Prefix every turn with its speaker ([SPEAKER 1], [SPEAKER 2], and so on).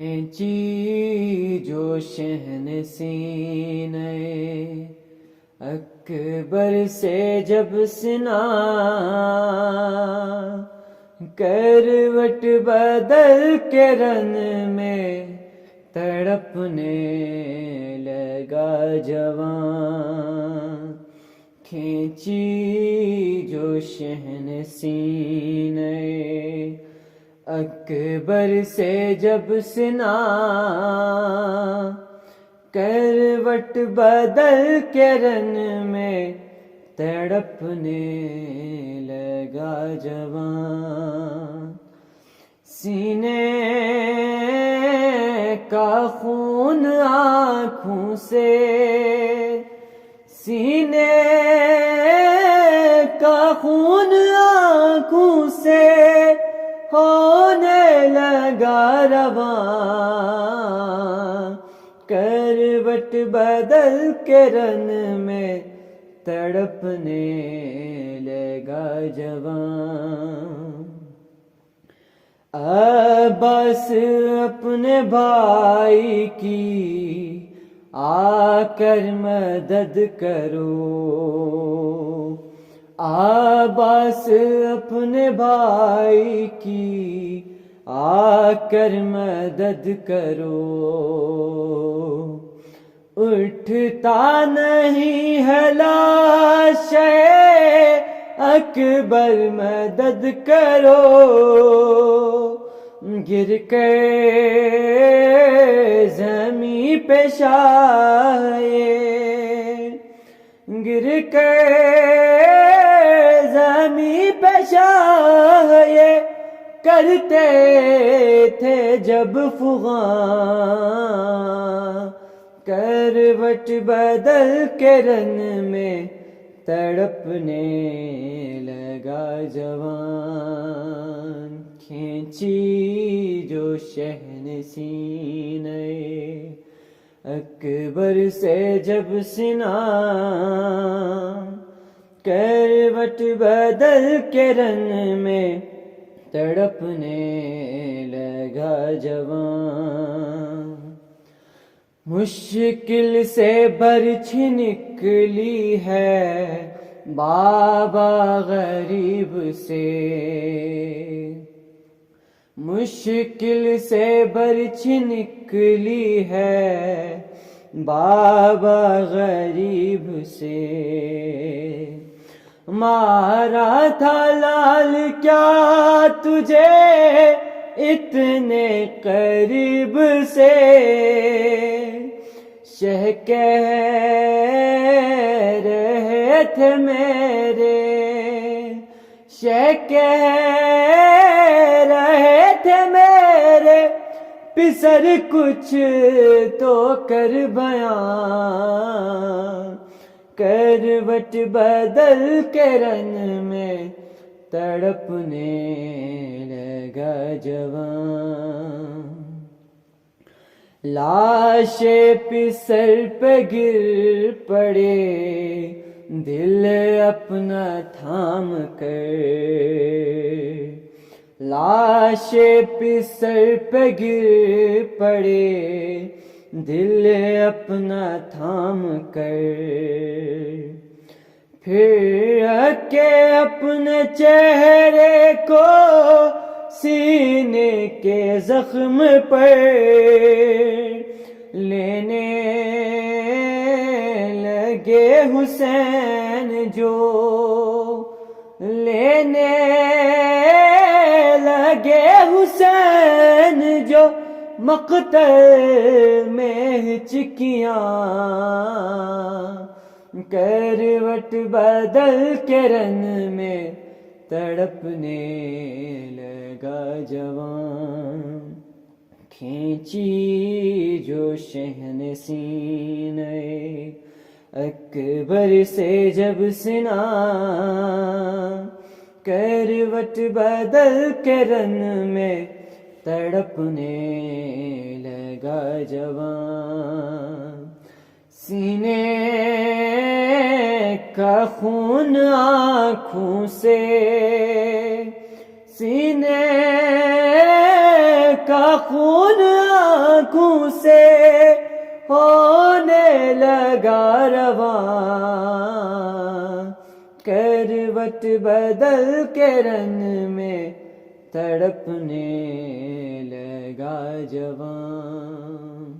[SPEAKER 1] کھینچی جو شہن سینے اکبر سے جب سنا، کروٹ بدل کے رن میں تڑپنے لگا جوان۔ کھینچی جو شہن سینے اکبر سے جب سنا، کروٹ بدل کے رن میں تڑپنے لگا جوان۔ سینے کا خون آنکھوں سے، سینے کا خون آنکھوں سے ہونے لگا رواں، کروٹ بدل کے رن میں تڑپنے لگا جوان۔ عباس اپنے بھائی کی آ کر مدد کرو، عباس اپنے بھائی کی آ کر مدد کرو، اٹھتا نہیں ہے لاش اکبر مدد کرو، گر کے زمین پہ شائے، گر کے زمین پہ شائے کرتے تھے جب فغاں، کروٹ بدل کے رن میں تڑپنے لگا جوان۔ کھینچی جو شہن سینے اکبر سے جب سنا، کروٹ بدل کے رن میں تڑپنے لگا جوان۔ مشکل سے برچھ نکلی ہے بابا غریب سے، مشکل سے برچھ نکلی ہے بابا غریب سے، مارا تھا لال کیا تجھے اتنے قریب سے، شہ کہہ رہے تھے میرے، شہ کہہ رہے تھے میرے، پسر کچھ تو کر بیاں، کروٹ بدل کے رن میں تڑپنے لگا جوان۔ لاش پسر پہ گر پڑے دل اپنا تھام کر، لاش پسر پہ گر پڑے دل اپنا تھام کر، پھر کے اپنے چہرے کو سینے کے زخم پر لینے لگے حسین جو، لینے لگے حسین جو مقتل میں ہچکیاں، کروٹ بدل کے رن میں تڑپنے لگا جوان۔ کھینچی جو شہن سینے اکبر سے جب سنا، کروٹ بدل کے رن میں تڑپنے لگا جوان۔ سینے کا خون آنکھوں سے، سینے کا خون آنکھوں سے ہونے لگا رواں، کروٹ بدل کے رن میں تڑپنے لگا جواں۔